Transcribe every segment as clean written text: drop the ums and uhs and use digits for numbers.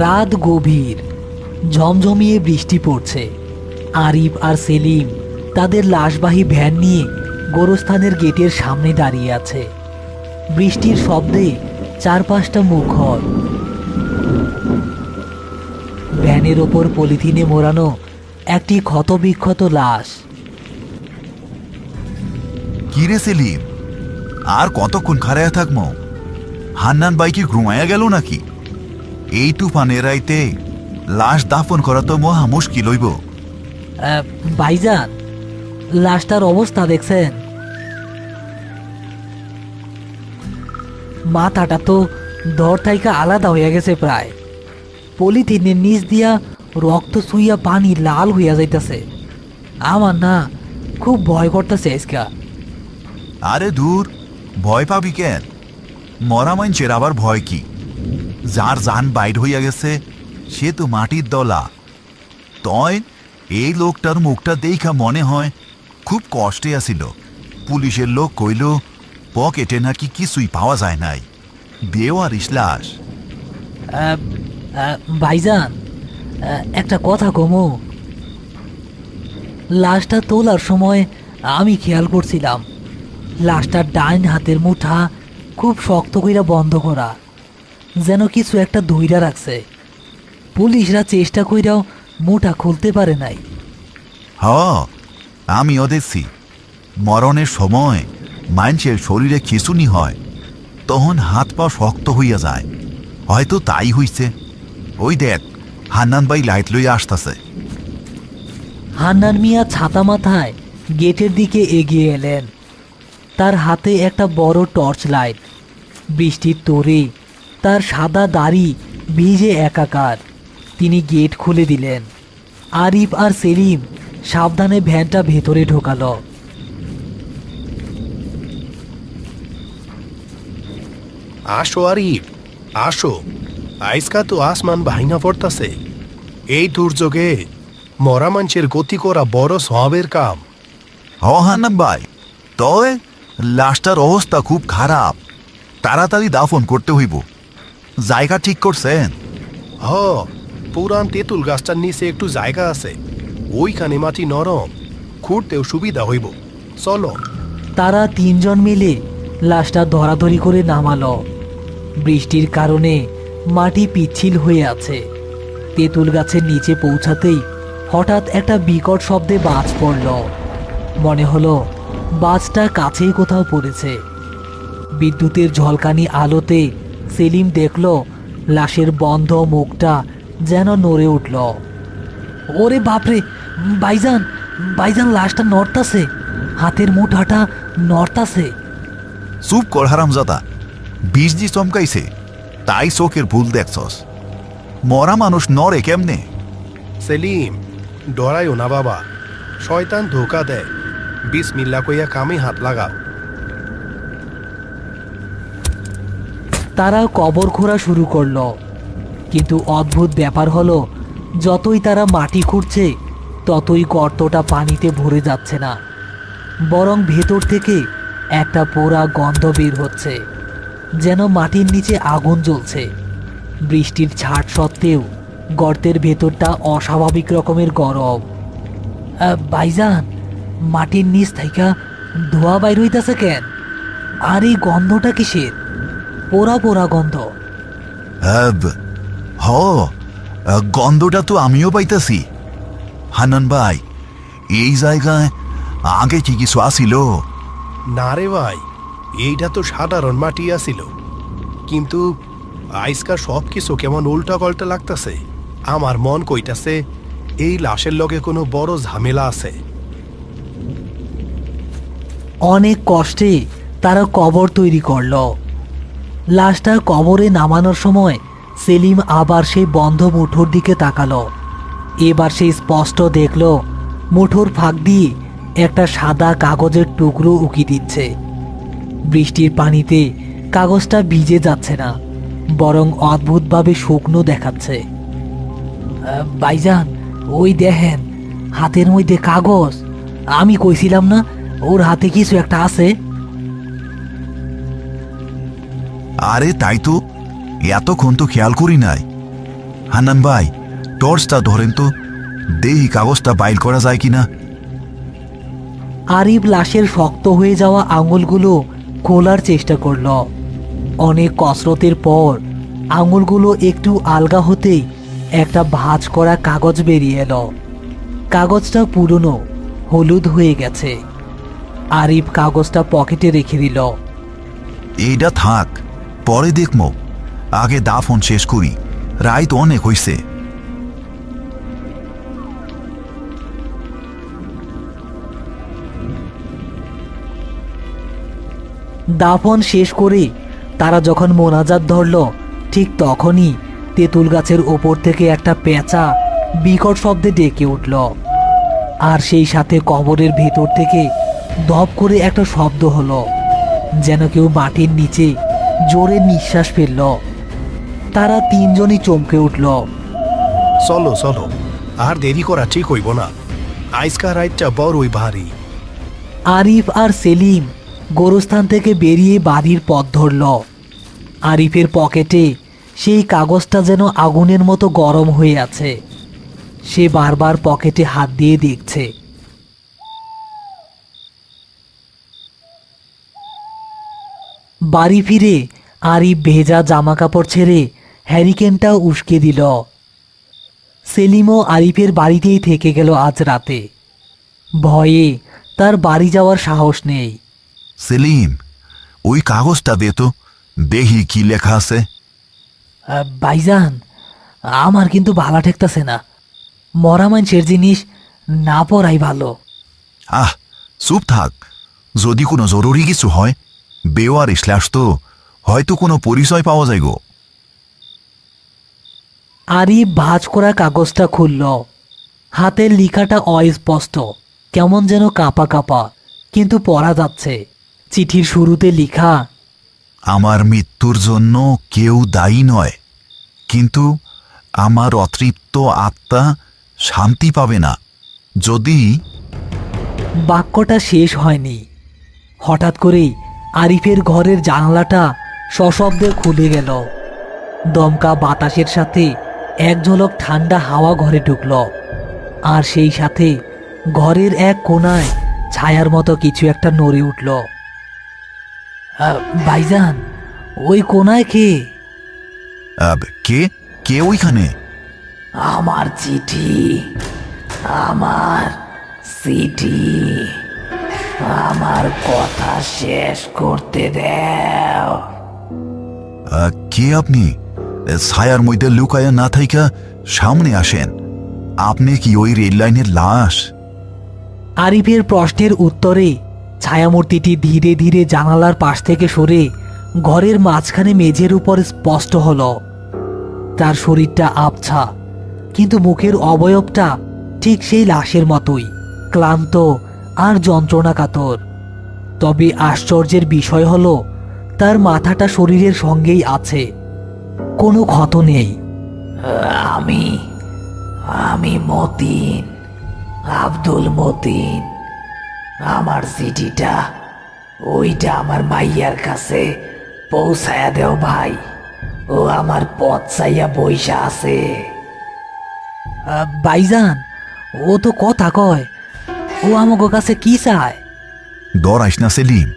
রাত গভীর, ঝমঝমিয়ে বৃষ্টি পড়ছে। আরিফ আর সেলিম তাদের লাশবাহী ভ্যান নিয়ে গোরস্থানের গেটের সামনে দাঁড়িয়ে আছে। বৃষ্টির শব্দে চারপাশটা মুখর। ভ্যানের ওপর পলিথিনে মোড়ানো একটি ক্ষতবিক্ষত লাশ। কিরে সেলিম, আর কতক্ষণ খাড়ায় থাকবো? হান্নান ভাই কি ঘুমায়া গেল নাকি? এই তুফানের রাইতে লাশ দাফন করা তো মহা মুশকিল হইব। ভাইজান, লাশটার অবস্থা দেখছেন? মাথাটা তো ধর থাইকা আলাদা হইয়া গেছে প্রায়। পলিথিনের নিচ দিয়া রক্ত ছুইয়া পানি লাল হইয়া যাইতেছে। আমার না খুব ভয় করতেছে আজকা। আরে দূর, ভয় পাবি কেন? মরা মানুষের আবার ভয় কি? যার জান বাইর হইয়া গেছে সে তো মাটির দলা। তয় এই লোকটার মুখটা দেখা মনে হয় খুব কষ্টে আসিল। পুলিশের লোক কইল পকেটে নাকি কিছুই পাওয়া যায় নাই। বেওয়ারিশ লাশ। ভাইজান, একটা কথা কমু। লাশটা তোলার সময় আমি খেয়াল করছিলাম লাশটার ডাইন হাতের মুঠা খুব শক্ত কইরা বন্ধ করা, যেন কিছু একটা ধইরা রাখছে। পুলিশরা চেষ্টা কইরাও মুঠা খুলতে পারে নাই। আমিও দেখছি মরণের সময় মানুষের শরীরে খিঁচুনি হয়, তখন হাত পা শক্ত হইয়া যায়। হয়তো তাই হইছে। ওই দেখ, হান্নান ভাই লাইট লইয়া আসতেছে। হান্নান মিয়া ছাতা মাথায় গেটের দিকে এগিয়ে এলেন। তার হাতে একটা বড় টর্চ লাইট। বৃষ্টির তোরে তার সাদা দাড়ি ভিজে একাকার। তিনি গেট খুলে দিলেন। আরিফ আর সেলিম সাবধানে ভ্যানটা ভেতরে ঢোকালো। আসো আরিফ, আসো। আইসকা তো আসমান ভাইনা পড়তাছে। এই দুর্যোগে মরা মানুষের গতি করা বড় সবের কাম। হান্নান ভাই, তয় লাশটার অবস্থা খুব খারাপ। তাড়াতাড়ি দাফন করতে হইব। জায়গা ঠিক করছেন? পুরান তেঁতুল গাছটার নিচে একটু জায়গা আছে, ওইখানে মাটি নরম, খুঁড়তেও সুবিধা হইব। চলো। তারা তিনজন মিলে লাশটা ধরাধরি করে নামালো। বৃষ্টির কারণে মাটি পিচ্ছিল হয়ে আছে। তেঁতুল গাছের নিচে পৌঁছাতেই হঠাৎ একটা বিকট শব্দে বাজ পড়ল। মনে হলো বাজটা কাছেই কোথাও পড়েছে। বিদ্যুতের ঝলকানি আলোতে সেলিম দেখল লাশের বন্ধ মুখটা যেন নড়ে উঠল। ওরে বাপরে, ভাইজান, ভাইজান, লাশটা নড়তাছে, হাতের মুঠাটা নড়তাছে। চুপ কর হারামজাদা, বীজজি চমকাইছে তাই চোখের ভুল দেখছস। মরা মানুষ নড়ে কেমনে? সেলিম, ডরাইও না বাবা, শয়তান ধোকা দেয়। বিসমিল্লাহ কইয়া কামে হাত লাগাও। তারা কবর খোঁড়া শুরু করলো। কিন্তু অদ্ভুত ব্যাপার হলো, যতই তারা মাটি খুঁড়ছে ততই গর্তটা পানিতে ভরে যাচ্ছে না, বরং ভেতর থেকে একটা পোড়া গন্ধ বের হচ্ছে, যেন মাটির নিচে আগুন জ্বলছে। বৃষ্টির ছাট সত্ত্বেও গর্তের ভেতরটা অস্বাভাবিক রকমের গরম। ভাইজান, মাটির নিচ থাইকা ধোয়া বাইর হইতাছে কেন? আর এই গন্ধটা কিসের? পোড়া পোড়া গন্ধ। গন্ধটা তো আমিও পাইতেছি। হান্নান ভাই, এই জায়গায় আগে কি কিছু আসিল? না রে ভাই, এইটা তো সাধারণ মাটি আসিল, কিন্তু আইসকা সব কিছু কেমন উল্টা পাল্টা লাগতেছে। আমার মন কইতাছে এই লাশের লগে কোনো বড় ঝামেলা আছে। অনেক কষ্টে তারা কবর তৈরি করল। লাশটা কবরে নামানোর সময় সেলিম আবার সেই বন্ধ মুঠোর দিকে তাকালো। এবার সে স্পষ্ট দেখল মুঠোর ফাঁক দিয়ে একটা সাদা কাগজের টুকরো উকি দিচ্ছে। বৃষ্টির পানিতে কাগজটা ভিজে যাচ্ছে না, বরং অদ্ভুতভাবে শুকনো দেখাচ্ছে। ভাইজান, ওই দেখেন, হাতের মধ্যে কাগজ। আমি কইছিলাম না ওর হাতে কিছু একটা আছে? আরে তাই তো, এতক্ষণ তো খেয়াল করি নাই। হান্নান ভাই, টর্চটা ধরেন তো, দেহি কাগজটা বাইল করা যায় কিনা। আরিফ লাশের শক্ত হয়ে যাওয়া আঙুলগুলো খোলার চেষ্টা করল। অনেক কসরতের পর আঙুলগুলো একটু আলগা হতেই একটা ভাঁজ করা কাগজ বেরিয়ে এলো। কাগজটা পুরনো, হলুদ হয়ে গেছে। আরিফ কাগজটা পকেটে রেখে দিল। এইটা থাক, পরে দেখমো, আগে দাফন শেষ করি, রাত অনেক হইছে। দাফন শেষ করে তারা যখন মোনাজাত ধরল, ঠিক তখনই তেঁতুল গাছের ওপর থেকে একটা পেঁচা বিকট শব্দে ডেকে উঠল। আর সেই সাথে কবরের ভেতর থেকে ধপ করে একটা শব্দ হলো, যেন কেউ মাটির নিচে জোরে নিঃশ্বাস ফেলল। তারা তিনজনই চমকে উঠল। চলো চলো, আর দেরি করা ঠিক হইব না, আইসকা রাইটটা বড়ই ভারী। আরিফ আর সেলিম গোরস্থান থেকে বেরিয়ে বাড়ির পথ ধরল। আরিফের পকেটে সেই কাগজটা যেন আগুনের মতো গরম হয়ে আছে। সে বারবার পকেটে হাত দিয়ে দেখছে। বাড়ি ফিরে আরিফ ভেজা জামা কাপড় ছেড়ে হ্যারিকেনটা উস্কে দিল। সেলিমও আরিফের বাড়িতেই থেকে গেল আজ রাতে। ভয়ে তার বাড়ি যাওয়ার সাহস নেই। সেলিম, ওই কাগজটা দে তো, দেখি কি লেখা আছে। ভাইজান, আমার কিন্তু ভালো ঠেকতেছে না। মরা মানুষের জিনিস না পড়াই ভালো। আহ, চুপ থাক, যদি কোনো জরুরি কিছু হয়, বেওয়ার স্ল্যাশ তো, হয়তো কোনো পরিচয় পাওয়া যায় গো। আরিফ ভাঁজ করা কাগজটা খুলল। হাতের লেখাটা অস্পষ্ট, কেমন যেন কাঁপা কাঁপা, কিন্তু পড়া যাচ্ছে। চিঠির শুরুতে লেখা, আমার মৃত্যুর জন্য কেউ দায়ী নয়, কিন্তু আমার অতৃপ্ত আত্মা শান্তি পাবে না যদি। বাক্যটা শেষ হয়নি। হঠাৎ করেই আরিফের ঘরের জানালাটা সশব্দে খুলে গেল। দমকা বাতাসের সাথে এক ঝলক ঠান্ডা হাওয়া ঘরে ঢুকল। আর সেই সাথে ঘরের এক কোণায় ছায়ার মতো কিছু একটা নড়ে উঠল। ভাইজান, ওই কোণায় কে? কে কে ওইখানে? আমার চিঠি, আমার চিঠি, আমার কথা শেষ করতে দাও। কে আপনি? ছায়ার মধ্যে লুকায়া না থাইকা সামনে আসেন। আপনি কি ওই রেল লাইনের লাশ? আরিফের প্রশ্নের উত্তরে ছায়ামূর্তিটি ধীরে ধীরে জানালার পাশ থেকে সরে ঘরের মাঝখানে মেঝের উপর স্পষ্ট হলো। তার শরীরটা আবছা, কিন্তু মুখের অবয়বটা ঠিক সেই লাশের মতোই, ক্লান্ত আর যন্ত্রণাকাতর। তবে আশ্চর্যের বিষয় হলো, তার মাথাটা শরীরের সঙ্গেই আছে, কোনো ক্ষত নেই। আমি আমি মতিন, আব্দুল মতিন। আমার চিঠিটা ওইটা আমার মাইয়ার কাছে পৌঁছায়া দেও ভাই, ও আমার পথ চাইয়া বইসা আছে। ভাইজান, ও তো কথা কয়, ও আমাকে কাছে কি চায়? ডরাইস না সেলিম।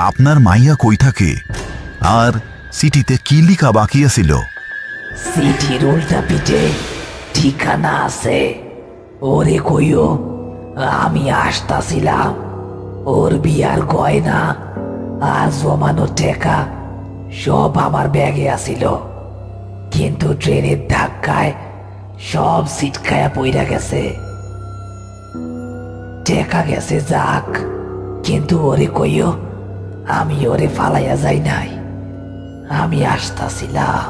আপনার মাইয়া কই থাকে, আর চিঠিতে কি লিখা বাকি আছিল? চিঠির উল্টা পিঠে ঠিকানা আছে। ওরে কইও আমি আসতাছিলাম, ওর বিয়ার গয়না আর জমানো টাকা সব আমার ব্যাগে আছিল, কিন্তু ট্রেনের ধাক্কায় সব ছিটকায়া পইরা গেছে। টাকা গেছে যাক, কিন্তু ওরে কইও আমি ওরে ফালাইয়া যাই নাই, আমি আসতাছিলাম।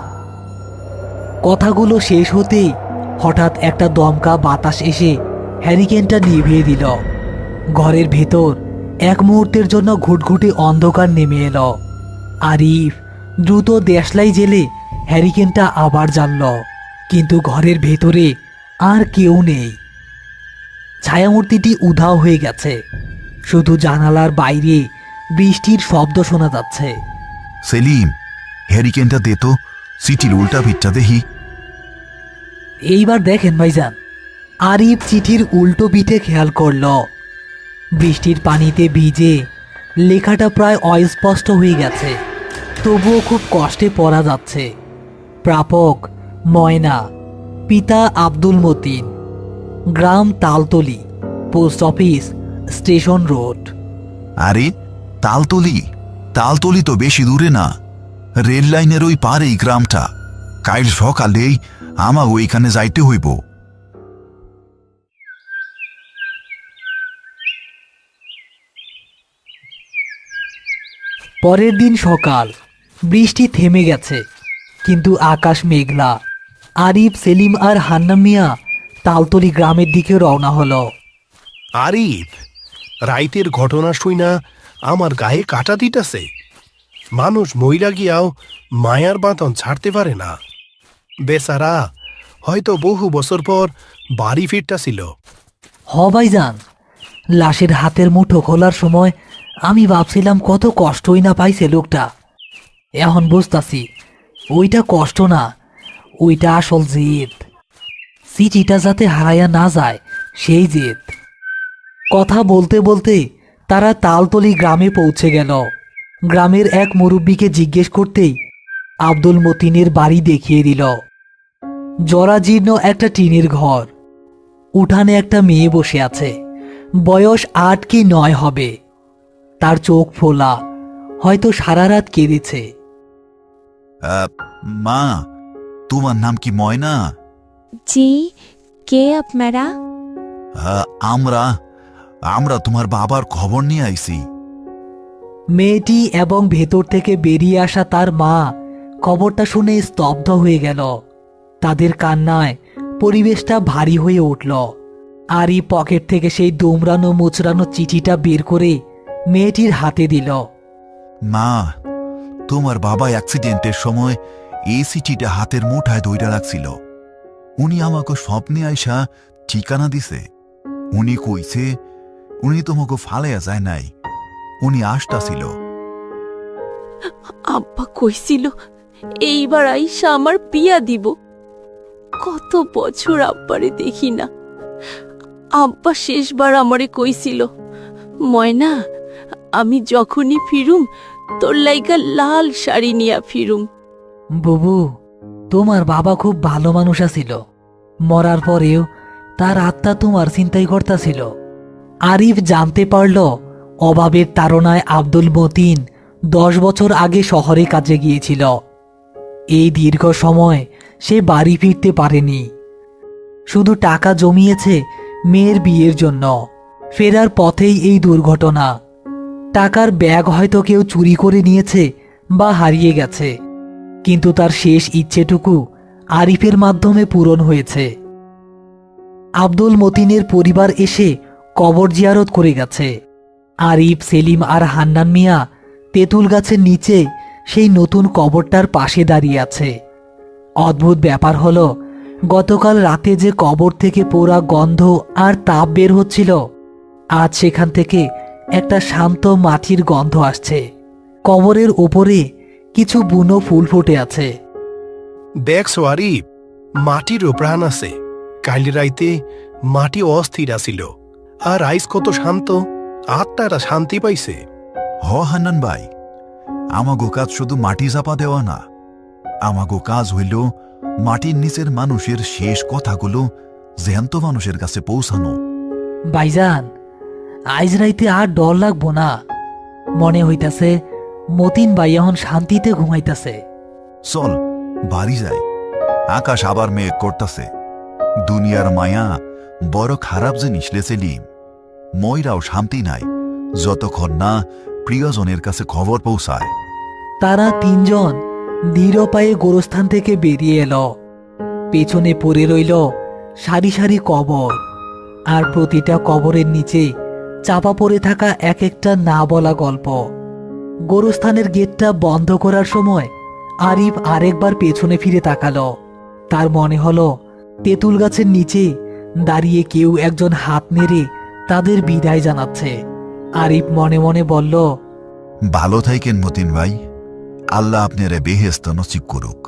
কথাগুলো শেষ হতেই হঠাৎ একটা দমকা বাতাস এসে হ্যারিকেনটা নিভিয়ে দিল। ঘরের ভেতর এক মুহূর্তের জন্য ঘুটঘুটে অন্ধকার নেমে এলো। আরিফ দ্রুত দেশলাই জেলে হ্যারিকেনটা আবার জ্বালল, কিন্তু ঘরের ভেতরে আর কেউ নেই। ছায়ামূর্তিটি উধাও হয়ে গেছে, শুধু জানালার বাইরে বৃষ্টির শব্দ শোনা যাচ্ছে। সেলিম, হ্যারিকেনটা দে তো, চিঠির উল্টা ভিটটা দেখি। এইবার দেখেন ভাইজান, আরিফ চিঠির উল্টো পিঠে খেয়াল করল। বৃষ্টির পানিতে ভিজে লেখাটা প্রায় অস্পষ্ট হয়ে গেছে, তবুও খুব কষ্টে পড়া যাচ্ছে। প্রাপক ময়না, পিতা আব্দুল মতিন, গ্রাম Taltali, post office station road. আরে তালতলি, তালতলি তো বেশি দূরে না, রেল লাইনের ওই পারেই গ্রামটা। কাল সকালেই আমা ওইখানে যাইতে হইব। পরের দিন সকাল, বৃষ্টি থেমে গেছে, কিন্তু আকাশ মেঘলা। আরিফ, সেলিম আর হান্নান মিয়া তালতলি গ্রামের দিকে রওনা হলো। আরিফ, রাইতের ঘটনা শুইনা আমার গায়ে কাটা দিতেছে। মানুষ মইরা গিয়াও মায়ার বাঁধন ছাড়তে পারে না। বেচারা হয়তো বহু বছর পর বাড়ি ফিরতাছিল। হ ভাইজান, লাশের হাতের মুঠো খোলার সময় আমি ভাবছিলাম কত কষ্টই না পাইছে লোকটা। এখন বুঝতাছি ওইটা কষ্ট না, ওইটা আসল জেদ। চিঠিটা যাতে হারাইয়া না যায় সেই জেদ। কথা বলতে বলতে তারা তালতলি গ্রামে পৌঁছে গেল। গ্রামের এক মুরব্বীকে জিজ্ঞেস করতেই আব্দুল মতিনের বাড়ি দেখিয়ে দিল। জরাজীর্ণ একটা টিনের ঘর, উঠানে একটা মেয়ে বসে আছে, বয়স ৮ কি ৯ হবে। তার চোখ ফোলা, হয়তো সারা রাত কেঁদেছে। মা, তোমার নাম কি ময়না? জি, কে আপনারা? আমরা আমরা তোমার বাবার খবর নিয়ে আইছি। মেয়েটি এবং ভেতর থেকে বেরিয়ে আসা তার মা খবরটা শুনে স্তব্ধ হয়ে গেল। তাদের কান্নায় পরিবেশটা ভারী হয়ে উঠল। আরই পকেট থেকে সেই দুমড়ানো মুচড়ানো চিঠিটা বের করে মেয়েটির হাতে দিল। মা, তোমার বাবা অ্যাক্সিডেন্টের সময় এই চিঠিটা হাতের মুঠায় ধইরা রাখছিল। উনি আমাকে স্বপ্নে আইসা ঠিকানা দিছে। উনি কইছে উনি তোমাকে ফালাইয়া যায় নাই, উনি আসতাছিল। আব্বা কইছিল এইবার আইসা আমার বিয়া দিব। কত বছর আব্বারে দেখি না। আব্বা শেষবার আমারে কইছিল, ময়না, আমি যখনই ফিরুম তোর লাইগা লাল শাড়ি নিয়া ফিরুম। বুবু, তোমার বাবা খুব ভালো মানুষ আছিল। মরার পরেও তার আত্মা তোমার চিন্তাই করতাছিল। আরিফ জানতে পারল অভাবের তাড়নায় আব্দুল মতিন 10 বছর আগে শহরে কাজে গিয়েছিল। এই দীর্ঘ সময় সে বাড়ি ফিরতে পারেনি। শুধু টাকা জমিয়েছে মেয়ের বিয়ের জন্য। ফেরার পথেই এই দুর্ঘটনা। টাকার ব্যাগ হয়তো কেউ চুরি করে নিয়েছে বা হারিয়ে গেছে, কিন্তু তার শেষ ইচ্ছেটুকু আরিফের মাধ্যমে পূরণ হয়েছে। আব্দুল মতিনের পরিবার এসে কবর জিয়ারত করে গেছে। আরিফ, সেলিম আর হান্নান মিয়া তেঁতুল গাছের নিচে সেই নতুন কবরটার পাশে দাঁড়িয়ে আছে। অদ্ভুত ব্যাপার হলো, গতকাল রাতে যে কবর থেকে পোড়া গন্ধ আর তাপ বের হচ্ছিল, আজ সেখান থেকে একটা শান্ত মাটির গন্ধ আসছে। কবরের ওপরে কিছু বুনো ফুল ফুটে আছে। দেখছো আরিফ, মাটিরও প্রাণ আছে। কাল রাইতে মাটি অস্থির আছিল, আর আইস কত শান্ত। আত্মারা শান্তি পাইছে। হ হান্নান ভাই, আমাগো কাজ শুধু মাটি চাপা দেওয়া না। আমাগো কাজ হইল মাটির নিচের মানুষের শেষ কথাগুলো জ্যান্ত মানুষের কাছে পৌঁছানো। ভাইজান, আইজ রাইতে আর ডর লাগবো না। মনে হইতাছে মতিন ভাই এখন শান্তিতে ঘুমাইতাছে। চল বাড়ি যাই, আকাশ আবার মেঘ করতাছে। দুনিয়ার মায়া বড় খারাপ জিনিস লে সেলিম। ময়রাও শান্তি নাই যতক্ষণ না প্রিয়জনের কাছে খবর পৌঁছায়। তারা 3 জন ধীর পায়ে গোরস্থান থেকে বেরিয়ে এলো। পেছনে পড়ে রইল সারি সারি কবর, আর প্রতিটা কবরের নিচে চাপা পড়ে থাকা এক একটা না বলা গল্প। গোরস্থানের গেটটা বন্ধ করার সময় আরিফ আরেকবার পেছনে ফিরে তাকালো। তার মনে হলো তেঁতুল গাছের নিচে দাঁড়িয়ে কেউ একজন হাত নেড়ে তাদের বিদায় জানাচ্ছে। আরিফ মনে মনে বলল, ভালো থাকেন মতিন ভাই, আল্লাহ আপনারে বেহেশত নসিব করুক।